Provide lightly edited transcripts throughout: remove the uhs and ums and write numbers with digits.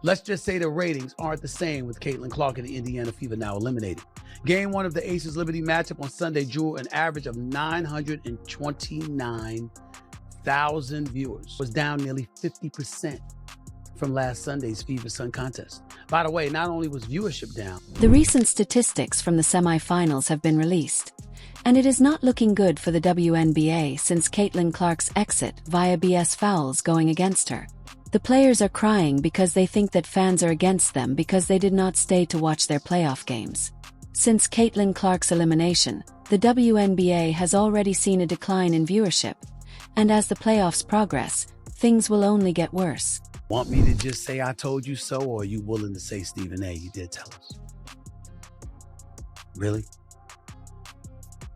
Let's just say the ratings aren't the same with Caitlin Clark and the Indiana Fever now eliminated. Game 1 of the Aces Liberty matchup on Sunday drew an average of 929,000 viewers. Was down nearly 50% from last Sunday's Fever Sun contest. By the way, not only was viewership down. The recent statistics from the semifinals have been released, and it is not looking good for the WNBA since Caitlin Clark's exit via BS fouls going against her. The players are crying because they think that fans are against them because they did not stay to watch their playoff games. Since Caitlin Clark's elimination, the WNBA has already seen a decline in viewership, and as the playoffs progress, things will only get worse. Want me to just say I told you so, or are you willing to say, Stephen A., you did tell us? Really?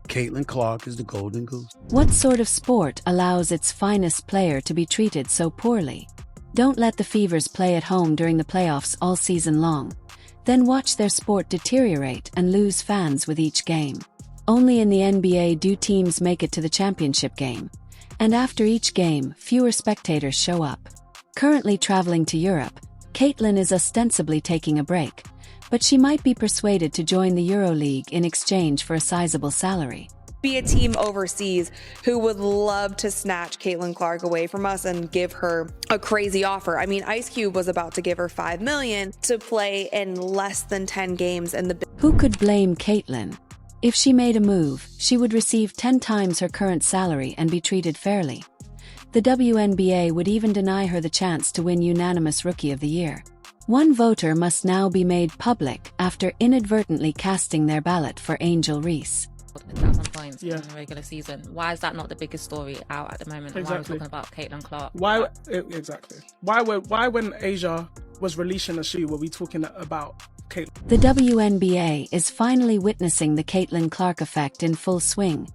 Caitlin Clark is the golden goose. What sort of sport allows its finest player to be treated so poorly? Don't let the Fevers play at home during the playoffs all season long. Then watch their sport deteriorate and lose fans with each game. Only in the NBA do teams make it to the championship game. And after each game, fewer spectators show up. Currently traveling to Europe, Caitlin is ostensibly taking a break, but she might be persuaded to join the EuroLeague in exchange for a sizable salary. Be a team overseas who would love to snatch Caitlin Clark away from us and give her a crazy offer. I mean, Ice Cube was about to give her $5 million to play in less than 10 games in the... Who could blame Caitlin? If she made a move, she would receive 10 times her current salary and be treated fairly. The WNBA would even deny her the chance to win unanimous Rookie of the Year. One voter must now be made public after inadvertently casting their ballot for Angel Reese. 1,000 points in the regular season. Why is that not the biggest story out at the moment? Exactly. Why are we talking about Caitlin Clark? Why exactly? Why when Asia was releasing a shoe were we talking about Caitlin? The WNBA is finally witnessing the Caitlin Clark effect in full swing,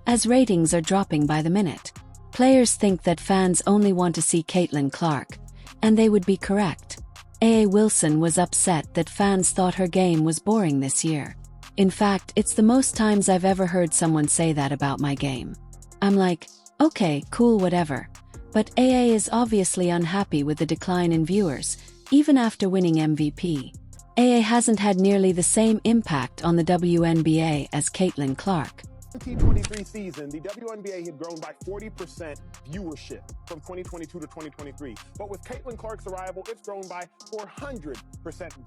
as ratings are dropping by the minute. Players think that fans only want to see Caitlin Clark, and they would be correct. A.A. Wilson was upset that fans thought her game was boring this year. In fact, it's the most times I've ever heard someone say that about my game. I'm like, okay, cool, whatever. But AA is obviously unhappy with the decline in viewers, even after winning MVP. AA hasn't had nearly the same impact on the WNBA as Caitlin Clark. 2023 season, the WNBA had grown by 40% viewership from 2022 to 2023. But with Caitlin Clark's arrival, it's grown by 400%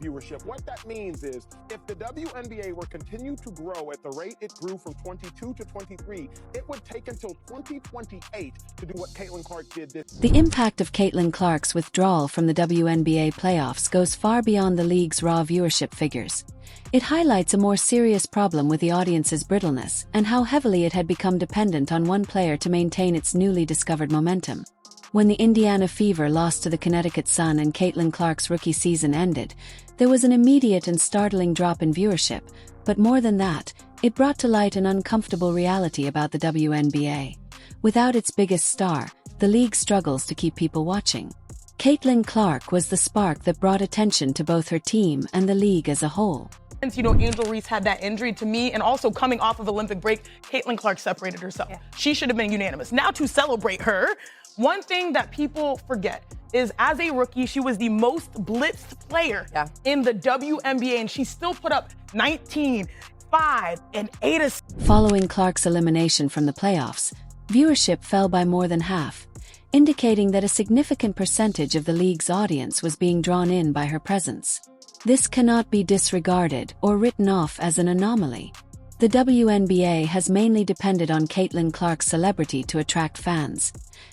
viewership. What that means is if the WNBA were continue to grow at the rate it grew from 22 to 23, it would take until 2028 to do what Caitlin Clark did this. The impact of Caitlin Clark's withdrawal from the WNBA playoffs goes far beyond the league's raw viewership figures. It highlights a more serious problem with the audience's brittleness and how heavily it had become dependent on one player to maintain its newly discovered momentum. When the Indiana Fever lost to the Connecticut Sun and Caitlin Clark's rookie season ended, there was an immediate and startling drop in viewership, but more than that, it brought to light an uncomfortable reality about the WNBA. Without its biggest star, the league struggles to keep people watching. Caitlin Clark was the spark that brought attention to both her team and the league as a whole. You know, Angel Reese had that injury to me, and also coming off of Olympic break, Caitlin Clark separated herself. Yeah. She should have been unanimous. Now to celebrate her, one thing that people forget is as a rookie, she was the most blitzed player in the WNBA, and she still put up 19, 5, and 8 assists. Following Clark's elimination from the playoffs, viewership fell by more than half, indicating that a significant percentage of the league's audience was being drawn in by her presence. This cannot be disregarded or written off as an anomaly. The WNBA has mainly depended on Caitlin Clark's celebrity to attract fans,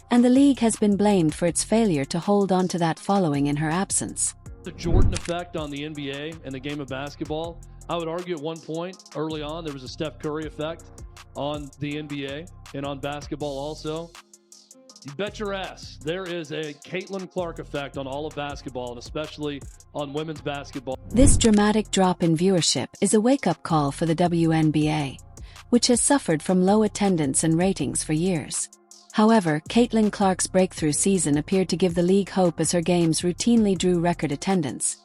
and the league has been blamed for its failure to hold on to that following in her absence. The Jordan effect on the NBA and the game of basketball, I would argue at one point early on there was a Steph Curry effect on the NBA and on basketball also. You bet your ass there is a Caitlin Clark effect on all of basketball, and especially on women's basketball. This dramatic drop in viewership is a wake-up call for the WNBA, which has suffered from low attendance and ratings for years. However, Caitlin Clark's breakthrough season appeared to give the league hope as her games routinely drew record attendance.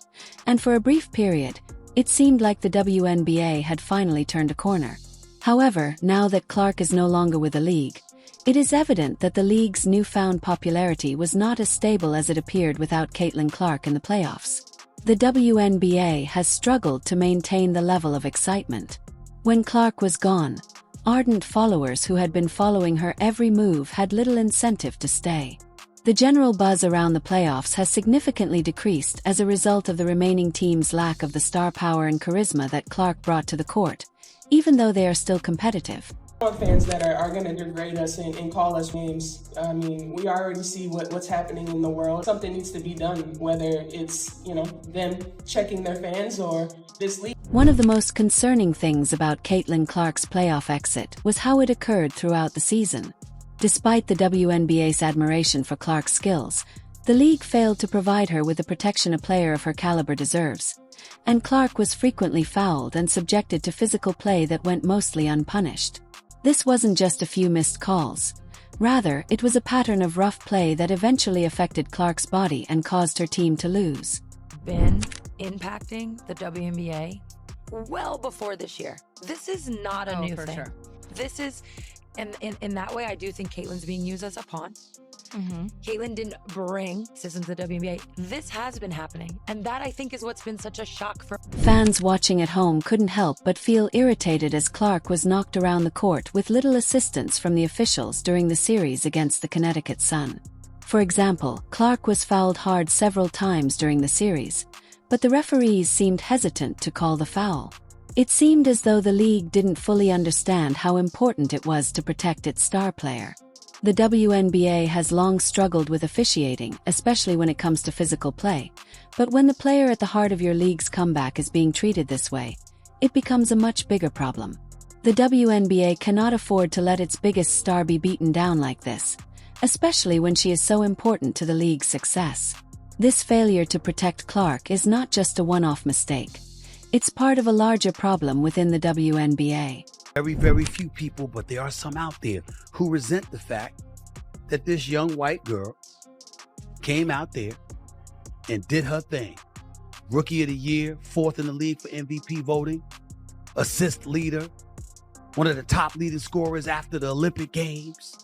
And for a brief period, it seemed like the WNBA had finally turned a corner. However, now that Clark is no longer with the league, it is evident that the league's newfound popularity was not as stable as it appeared without Caitlin Clark in the playoffs. the WNBA has struggled to maintain the level of excitement. When Clark was gone, ardent followers who had been following her every move had little incentive to stay. The general buzz around the playoffs has significantly decreased as a result of the remaining team's lack of the star power and charisma that Clark brought to the court, even though they are still competitive. Fans that are going to degrade us and call us names. I mean, we already see what's happening in the world. Something needs to be done, whether it's, them checking their fans or this league. One of the most concerning things about Caitlin Clark's playoff exit was how it occurred throughout the season. Despite the WNBA's admiration for Clark's skills, the league failed to provide her with the protection a player of her caliber deserves. And Clark was frequently fouled and subjected to physical play that went mostly unpunished. This wasn't just a few missed calls. Rather, it was a pattern of rough play that eventually affected Clark's body and caused her team to lose. Been impacting the WNBA well before this year. This is not a new thing. Sure. This is, and in that way, I do think Caitlin's being used as a pawn. Caitlin didn't bring systems to the WNBA. This has been happening, and that I think is what's been such a shock for fans watching at home couldn't help but feel irritated as Clark was knocked around the court with little assistance from the officials during the series against the Connecticut Sun. For example, Clark was fouled hard several times during the series, but the referees seemed hesitant to call the foul. It seemed as though the league didn't fully understand how important it was to protect its star player. The WNBA has long struggled with officiating, especially when it comes to physical play, but when the player at the heart of your league's comeback is being treated this way, it becomes a much bigger problem. The WNBA cannot afford to let its biggest star be beaten down like this, especially when she is so important to the league's success. This failure to protect Clark is not just a one-off mistake. It's part of a larger problem within the WNBA. Very, very few people, but there are some out there who resent the fact that this young white girl came out there and did her thing. Rookie of the Year, 4th in the league for MVP voting, assist leader, one of the top leading scorers after the Olympic Games.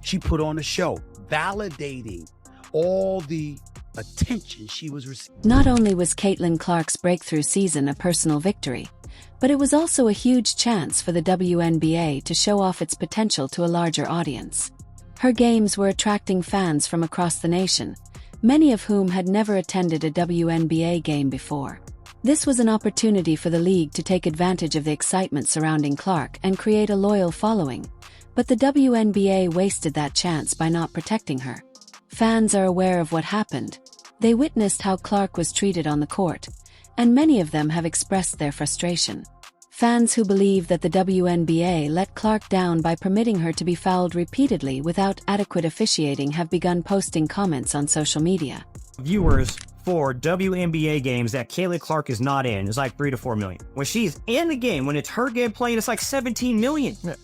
She put on a show, validating all the attention she was receiving. Not only was Caitlin Clark's breakthrough season a personal victory, but it was also a huge chance for the WNBA to show off its potential to a larger audience. Her games were attracting fans from across the nation, many of whom had never attended a WNBA game before. This was an opportunity for the league to take advantage of the excitement surrounding Clark and create a loyal following, but the WNBA wasted that chance by not protecting her. Fans are aware of what happened. They witnessed how Clark was treated on the court, and many of them have expressed their frustration. Fans who believe that the WNBA let Clark down by permitting her to be fouled repeatedly without adequate officiating have begun posting comments on social media. Viewers for WNBA games that Caitlin Clark is not in is like 3 to 4 million. When she's in the game, when it's her game playing, it's like 17 million. Yeah.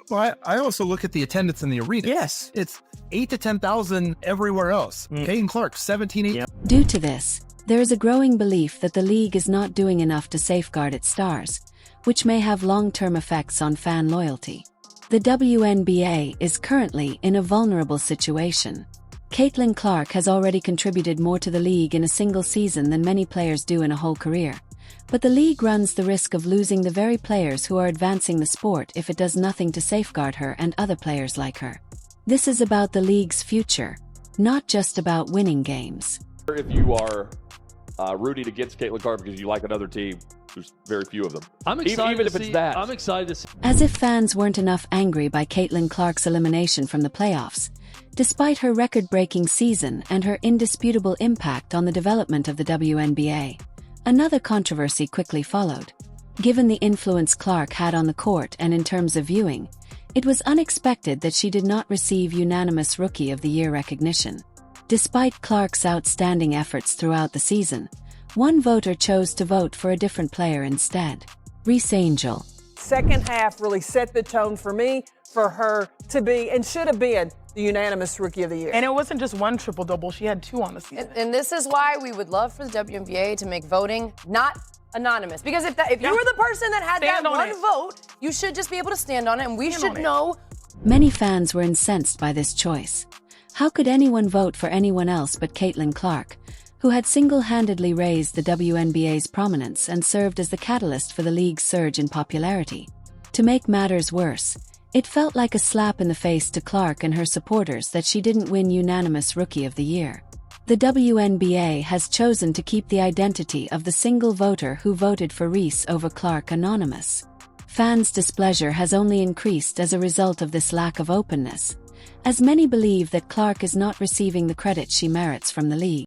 Well, I also look at the attendance in the arena. Yes. It's 8 to 10,000 everywhere else. Caitlin Clark, 17, 18. Yep. Due to this, there is a growing belief that the league is not doing enough to safeguard its stars, which may have long-term effects on fan loyalty. The WNBA is currently in a vulnerable situation. Caitlin Clark has already contributed more to the league in a single season than many players do in a whole career. But the league runs the risk of losing the very players who are advancing the sport if it does nothing to safeguard her and other players like her. This is about the league's future, not just about winning games. If you are rooting against Caitlin Clark because you like another team, there's very few of them. I'm excited even if it's that. I'm excited to see. As if fans weren't enough angry by Caitlin Clark's elimination from the playoffs, despite her record-breaking season and her indisputable impact on the development of the WNBA, another controversy quickly followed. Given the influence Clark had on the court and in terms of viewing, it was unexpected that she did not receive unanimous Rookie of the Year recognition. Despite Clark's outstanding efforts throughout the season, one voter chose to vote for a different player instead. Reese Angel. Second half really set the tone for me, for her to be, and should have been, the unanimous Rookie of the Year. And it wasn't just one triple-double, she had 2 on the season. And this is why we would love for the WNBA to make voting not anonymous. Because if you were the person that had that one vote, you should just be able to stand on it, and we should know. Many fans were incensed by this choice. How could anyone vote for anyone else but Caitlin Clark, who had single-handedly raised the WNBA's prominence and served as the catalyst for the league's surge in popularity. To make matters worse, it felt like a slap in the face to Clark and her supporters that she didn't win unanimous Rookie of the Year. The WNBA has chosen to keep the identity of the single voter who voted for Reese over Clark anonymous. Fans' displeasure has only increased as a result of this lack of openness, as many believe that Clark is not receiving the credit she merits from the league.